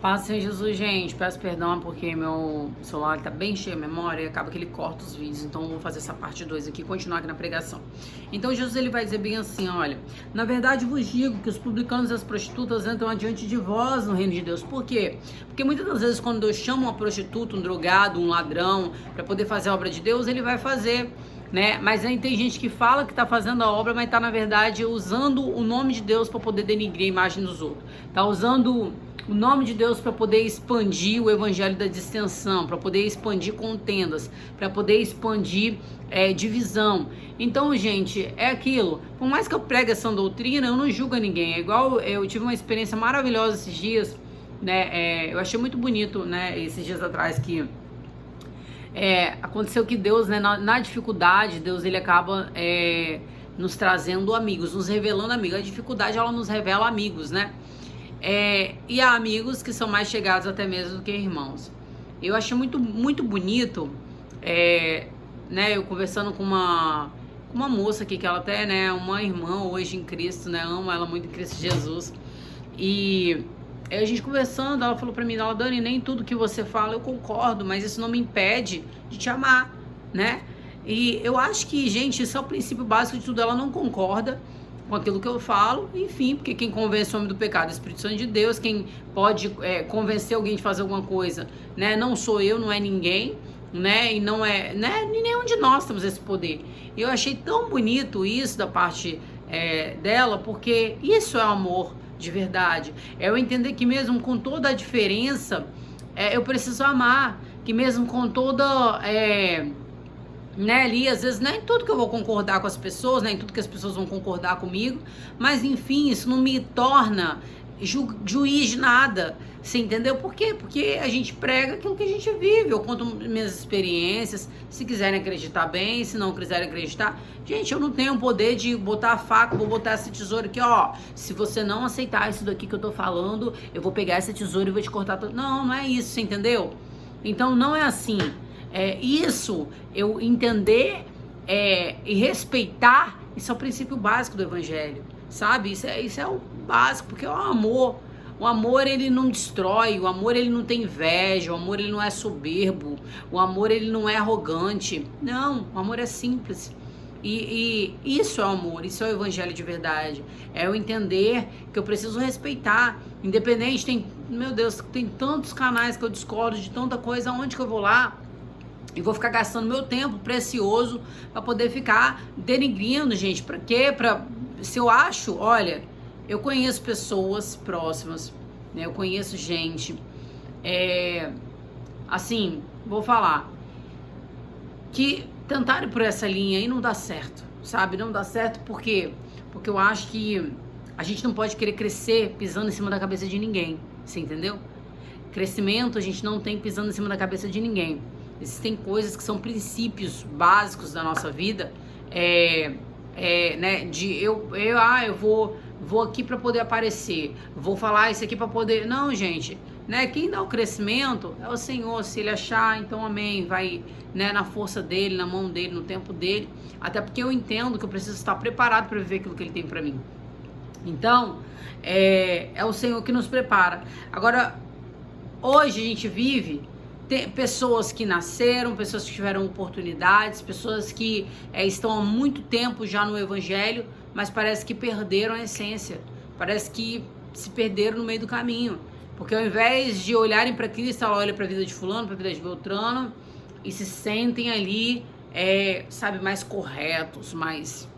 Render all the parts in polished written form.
Paz, Senhor Jesus, gente. Peço perdão porque meu celular tá bem cheio de memória e acaba que ele corta os vídeos. Então eu vou fazer essa parte 2 aqui e continuar aqui na pregação. Então Jesus ele vai dizer bem assim, olha: na verdade vos digo que os publicanos e as prostitutas entram adiante de vós no reino de Deus. Por quê? Porque muitas das vezes quando Deus chama uma prostituta, um drogado, um ladrão para poder fazer a obra de Deus, ele vai fazer, né? Mas aí tem gente que fala que tá fazendo a obra, mas tá na verdade usando o nome de Deus para poder denigrir a imagem dos outros. Tá usando o nome de Deus para poder expandir o evangelho da distensão, para poder expandir contendas, para poder expandir divisão. Então, gente, é aquilo. Por mais que eu pregue essa doutrina, eu não julgo ninguém. É igual eu tive uma experiência maravilhosa esses dias, né? Eu achei muito bonito, né? Esses dias atrás que aconteceu que Deus, né? Na dificuldade, Deus ele acaba nos trazendo amigos, nos revelando amigos. A dificuldade ela nos revela amigos, né? E há amigos que são mais chegados até mesmo do que irmãos. Eu achei muito, muito bonito, né, eu conversando com uma moça aqui, que ela até, né, uma irmã hoje em Cristo, né, amo ela muito em Cristo Jesus. E a gente conversando, ela falou pra mim, ela: Dani, nem tudo que você fala eu concordo, mas isso não me impede de te amar, né? E eu acho que, gente, isso é o princípio básico de tudo. Ela não concorda com aquilo que eu falo, enfim, porque quem convence o homem do pecado é o Espírito Santo de Deus, quem pode convencer alguém de fazer alguma coisa, né, não sou eu, não é ninguém, né, e não é, né, nenhum de nós temos esse poder. E eu achei tão bonito isso da parte dela, porque isso é amor de verdade, é eu entender que mesmo com toda a diferença, eu preciso amar, que mesmo com toda né, ali, às vezes, nem tudo que eu vou concordar com as pessoas, nem tudo que as pessoas vão concordar comigo, mas enfim, isso não me torna juiz de nada, você entendeu? Por quê? Porque a gente prega aquilo que a gente vive. Eu conto minhas experiências, se quiserem acreditar bem, se não quiserem acreditar, gente, eu não tenho o poder de botar a faca, vou botar essa tesoura aqui, ó, se você não aceitar isso daqui que eu tô falando, eu vou pegar essa tesoura e vou te cortar tudo. Não é isso, você entendeu? Então não é assim. Isso, eu entender e respeitar, isso é o princípio básico do evangelho, sabe? Isso é o básico, porque é o amor. O amor, ele não destrói, o amor, ele não tem inveja, o amor, ele não é soberbo, o amor, ele não é arrogante. Não, o amor é simples. E isso é o amor, isso é o evangelho de verdade. É eu entender que eu preciso respeitar, independente, meu Deus, tem tantos canais que eu discordo de tanta coisa, aonde que eu vou lá? E vou ficar gastando meu tempo precioso para poder ficar denigrindo, gente. Pra quê? Se eu acho, olha, eu conheço pessoas próximas, né? Eu conheço gente, assim, vou falar, que tentaram por essa linha e não dá certo, sabe? Não dá certo porque eu acho que a gente não pode querer crescer pisando em cima da cabeça de ninguém, você entendeu? Crescimento a gente não tem pisando em cima da cabeça de ninguém. Existem coisas que são princípios básicos da nossa vida, né, de eu vou aqui para poder aparecer, vou falar isso aqui para poder, não, gente, né, quem dá o crescimento é o Senhor. Se ele achar, então amém, vai, né, na força dele, na mão dele, no tempo dele, até porque eu entendo que eu preciso estar preparado para viver aquilo que ele tem para mim. Então, é o Senhor que nos prepara. Agora, hoje a gente vive pessoas que nasceram, pessoas que tiveram oportunidades, pessoas que estão há muito tempo já no evangelho, mas parece que perderam a essência, parece que se perderam no meio do caminho, porque ao invés de olharem para Cristo, ela olha para a vida de fulano, para a vida de Beltrano, e se sentem ali, sabe, mais corretos, mais...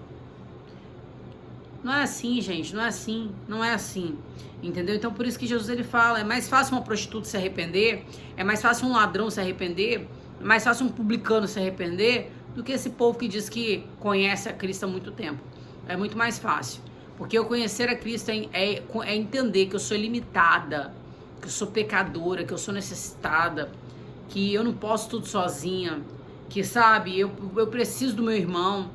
Não é assim, gente, não é assim, não é assim, entendeu? Então por isso que Jesus ele fala, é mais fácil uma prostituta se arrepender, é mais fácil um ladrão se arrepender, é mais fácil um publicano se arrepender do que esse povo que diz que conhece a Cristo há muito tempo. É muito mais fácil, porque eu conhecer a Cristo é entender que eu sou limitada, que eu sou pecadora, que eu sou necessitada, que eu não posso tudo sozinha, que, sabe, eu preciso do meu irmão.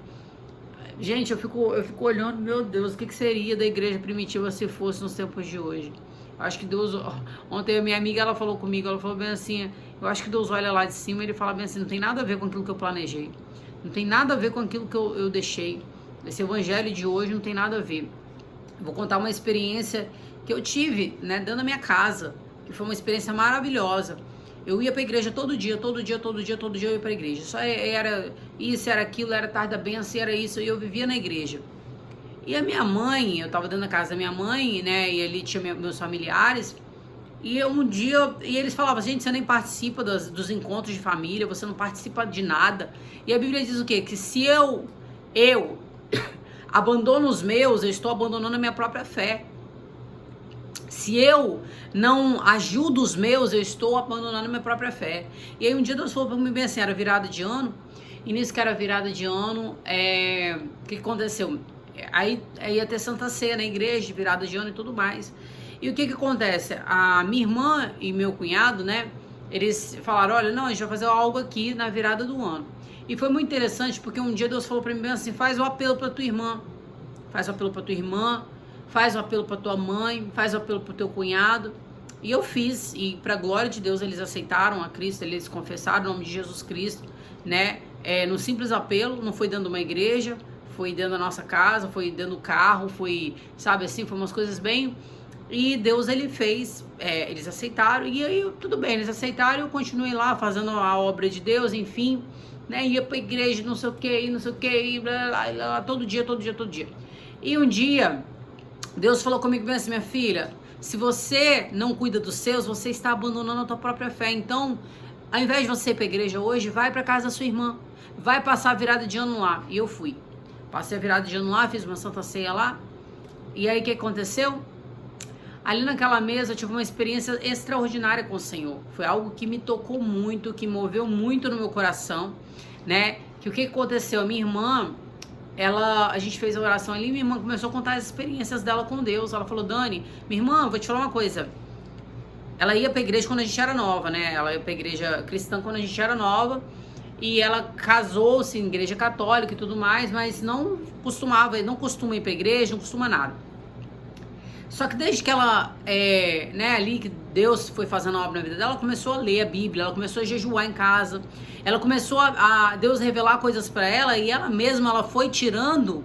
Gente, eu fico olhando, meu Deus, o que seria da igreja primitiva se fosse nos tempos de hoje? Eu acho que Deus... Ontem a minha amiga, ela falou comigo, ela falou bem assim, eu acho que Deus olha lá de cima e ele fala bem assim, não tem nada a ver com aquilo que eu planejei. Não tem nada a ver com aquilo que eu deixei. Esse evangelho de hoje não tem nada a ver. Eu vou contar uma experiência que eu tive, né, dentro da minha casa, que foi uma experiência maravilhosa. Eu ia pra igreja todo dia eu ia pra igreja. Só era isso, era aquilo, era tarde da benção, era isso, e eu vivia na igreja. E a minha mãe, eu tava dentro da casa da minha mãe, né, e ali tinha meus familiares, e um dia, e eles falavam, gente, você nem participa dos encontros de família, você não participa de nada. E a Bíblia diz o quê? Que se eu abandono os meus, eu estou abandonando a minha própria fé. Se eu não ajudo os meus, eu estou abandonando a minha própria fé. E aí um dia Deus falou para mim bem assim, era virada de ano, e nisso que era virada de ano, o que aconteceu? Aí ia ter Santa Ceia na igreja, virada de ano e tudo mais. E o que acontece? A minha irmã e meu cunhado, né, eles falaram, olha, não, a gente vai fazer algo aqui na virada do ano. E foi muito interessante, porque um dia Deus falou pra mim bem assim, faz o apelo pra tua irmã, faz o apelo pra tua irmã, faz o apelo pra tua mãe, faz o apelo pro teu cunhado. E eu fiz, e pra glória de Deus eles aceitaram a Cristo, eles confessaram o nome de Jesus Cristo, né, no simples apelo, não foi dentro de uma igreja, foi dentro da nossa casa, foi dentro do carro, foi, sabe assim, foi umas coisas bem... E Deus, ele fez, eles aceitaram, e aí tudo bem, eles aceitaram, eu continuei lá fazendo a obra de Deus, enfim, né, ia pra igreja, não sei o que, e blá, blá, blá, todo dia. E um dia, Deus falou comigo bem assim, minha filha, se você não cuida dos seus, você está abandonando a tua própria fé, então, ao invés de você ir pra igreja hoje, vai pra casa da sua irmã, vai passar a virada de ano lá, e eu fui, passei a virada de ano lá, fiz uma Santa Ceia lá, e aí o que aconteceu? Ali naquela mesa eu tive uma experiência extraordinária com o Senhor. Foi algo que me tocou muito, que moveu muito no meu coração, né? Que o que aconteceu? A minha irmã, a gente fez a oração ali, minha irmã começou a contar as experiências dela com Deus. Ela falou, Dani, minha irmã, vou te falar uma coisa. Ela ia pra igreja quando a gente era nova, né? Ela ia pra igreja cristã quando a gente era nova. E ela casou-se em igreja católica e tudo mais, mas não costuma ir pra igreja, não costuma nada. Só que desde que ela, né, ali que Deus foi fazendo a obra na vida dela, ela começou a ler a Bíblia, ela começou a jejuar em casa, ela começou a Deus revelar coisas pra ela e ela mesma, ela foi tirando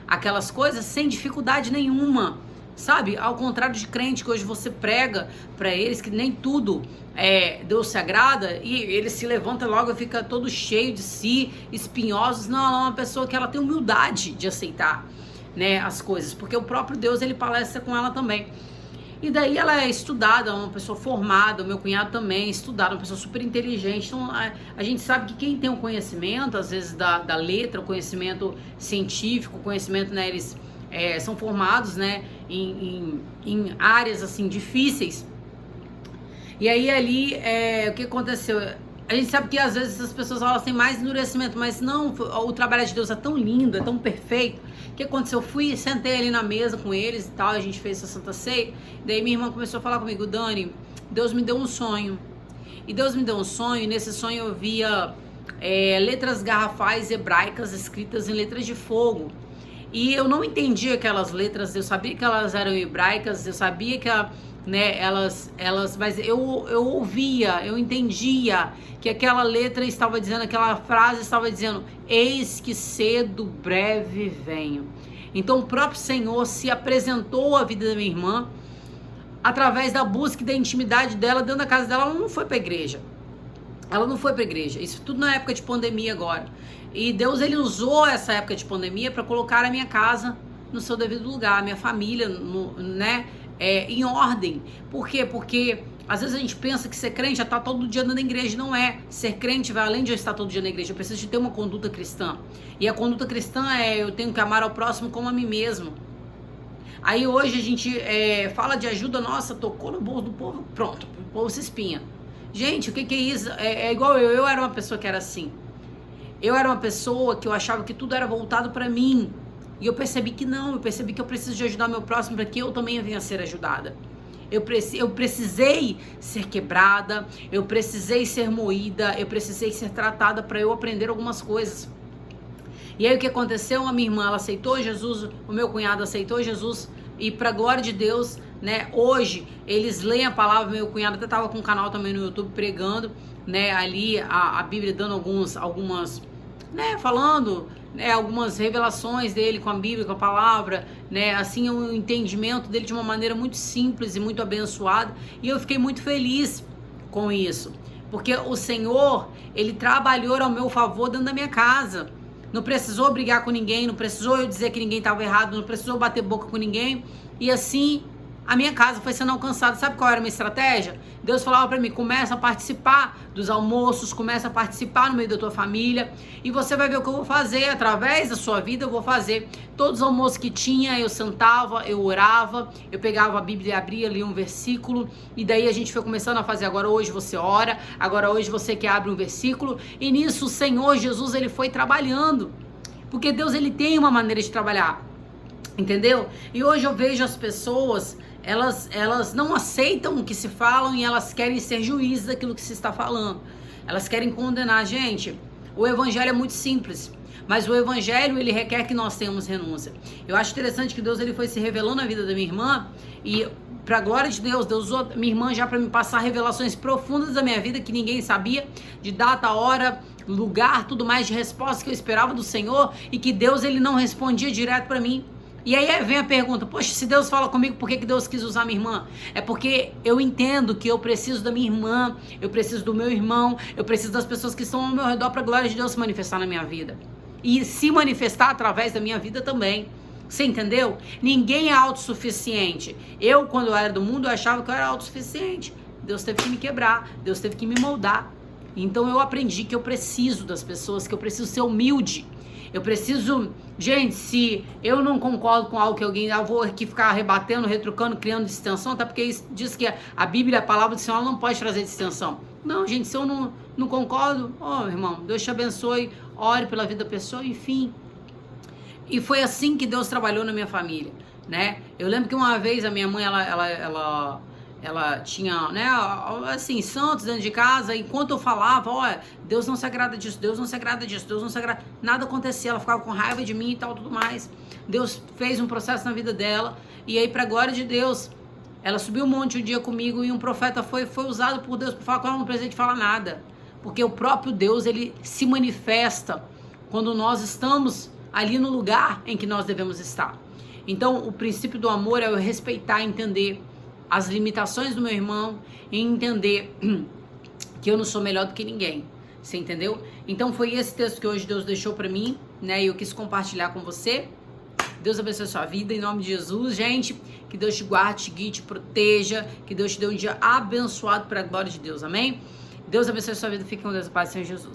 aquelas coisas sem dificuldade nenhuma, sabe? Ao contrário de crente que hoje você prega pra eles que nem tudo Deus se agrada e ele se levanta logo e fica todo cheio de si, espinhosos. Não, ela é uma pessoa que ela tem humildade de aceitar, né, as coisas, porque o próprio Deus, ele palestra com ela também. E daí ela é estudada, uma pessoa formada, o meu cunhado também, estudado, uma pessoa super inteligente. Então a gente sabe que quem tem o conhecimento, às vezes da letra, o conhecimento científico, o conhecimento, né, eles são formados, né, em áreas assim difíceis. E aí ali, o que aconteceu? A gente sabe que às vezes essas pessoas elas têm mais endurecimento, mas não, o trabalho de Deus é tão lindo, é tão perfeito. O que aconteceu? Eu fui, sentei ali na mesa com eles e tal, a gente fez essa Santa Ceia. Daí minha irmã começou a falar comigo, Dani, Deus me deu um sonho. E Deus me deu um sonho, e nesse sonho eu via letras garrafais hebraicas escritas em letras de fogo. E eu não entendia aquelas letras, eu sabia que elas eram hebraicas, eu sabia que mas eu ouvia, eu entendia que aquela letra estava dizendo, aquela frase estava dizendo, eis que cedo, breve venho. Então o próprio Senhor se apresentou à vida da minha irmã através da busca e da intimidade dela dentro da casa dela. Ela não foi para a igreja, isso tudo na época de pandemia agora. E Deus, ele usou essa época de pandemia para colocar a minha casa no seu devido lugar, a minha família, né, em ordem. Por quê? Porque às vezes a gente pensa que ser crente já tá todo dia na igreja. Não é. Ser crente vai além de eu estar todo dia na igreja. Eu preciso de ter uma conduta cristã. E a conduta cristã eu tenho que amar ao próximo como a mim mesmo. Aí hoje a gente fala de ajuda, nossa, tocou no bolso do povo, pronto, o povo se espinha. Gente, o que é isso? É igual eu era uma pessoa que era assim. Eu era uma pessoa que eu achava que tudo era voltado pra mim. E eu percebi que não, eu percebi que eu preciso de ajudar meu próximo para que eu também venha a ser ajudada. Eu precisei ser quebrada, eu precisei ser moída, eu precisei ser tratada para eu aprender algumas coisas. E aí o que aconteceu? A minha irmã, ela aceitou Jesus, o meu cunhado aceitou Jesus, e para glória de Deus, né, hoje eles leem a palavra. Meu cunhado até tava com um canal também no YouTube pregando, né, ali a Bíblia dando algumas né, falando, né, algumas revelações dele com a Bíblia, com a palavra, né, assim, o entendimento dele de uma maneira muito simples e muito abençoada, e eu fiquei muito feliz com isso, porque o Senhor, ele trabalhou ao meu favor dentro da minha casa. Não precisou brigar com ninguém, não precisou eu dizer que ninguém estava errado, não precisou bater boca com ninguém. E assim, a minha casa foi sendo alcançada. Sabe qual era a minha estratégia? Deus falava para mim, começa a participar dos almoços, começa a participar no meio da tua família, e você vai ver o que eu vou fazer. Através da sua vida eu vou fazer. Todos os almoços que tinha, eu sentava, eu orava, eu pegava a Bíblia e abria ali um versículo, e daí a gente foi começando a fazer. Agora hoje você ora, agora hoje você que abre um versículo, e nisso o Senhor Jesus, ele foi trabalhando, porque Deus, ele tem uma maneira de trabalhar, entendeu? E hoje eu vejo as pessoas, elas não aceitam o que se falam, e elas querem ser juízes daquilo que se está falando. Elas querem condenar. Gente, o evangelho é muito simples, mas o evangelho, ele requer que nós tenhamos renúncia. Eu acho interessante que Deus, ele foi se revelando na vida da minha irmã, e pra glória de Deus, Deus usou minha irmã já para me passar revelações profundas da minha vida que ninguém sabia, de data, hora, lugar, tudo mais, de resposta que eu esperava do Senhor, e que Deus, ele não respondia direto para mim. E aí vem a pergunta, poxa, se Deus fala comigo, por que Deus quis usar minha irmã? É porque eu entendo que eu preciso da minha irmã, eu preciso do meu irmão, eu preciso das pessoas que estão ao meu redor para a glória de Deus se manifestar na minha vida. E se manifestar através da minha vida também. Você entendeu? Ninguém é autossuficiente. Eu, quando eu era do mundo, eu achava que eu era autossuficiente. Deus teve que me quebrar, Deus teve que me moldar. Então eu aprendi que eu preciso das pessoas, que eu preciso ser humilde. Eu preciso... Gente, se eu não concordo com algo que alguém... Eu vou aqui ficar rebatendo, retrucando, criando distensão, até porque isso diz que a Bíblia, a palavra do Senhor, não pode trazer distensão. Não, gente, se eu não concordo, irmão, Deus te abençoe, ore pela vida da pessoa, enfim. E foi assim que Deus trabalhou na minha família, né? Eu lembro que uma vez a minha mãe, ela tinha, né, assim, santos dentro de casa. Enquanto eu falava, olha, Deus não se agrada disso, Deus não se agrada disso, Deus não se agrada, nada acontecia, ela ficava com raiva de mim e tal, tudo mais. Deus fez um processo na vida dela, e aí, pra glória de Deus, ela subiu um monte um dia comigo, e um profeta foi usado por Deus para falar com ela, não precisei de falar nada, porque o próprio Deus, ele se manifesta quando nós estamos ali no lugar em que nós devemos estar. Então, o princípio do amor é eu respeitar, entender as limitações do meu irmão, e entender que eu não sou melhor do que ninguém. Você entendeu? Então foi esse texto que hoje Deus deixou pra mim, né? E eu quis compartilhar com você. Deus abençoe a sua vida, em nome de Jesus, gente. Que Deus te guarde, te guie, te proteja. Que Deus te dê um dia abençoado para a glória de Deus, amém? Deus abençoe a sua vida, fique com Deus, Pai, Senhor Jesus.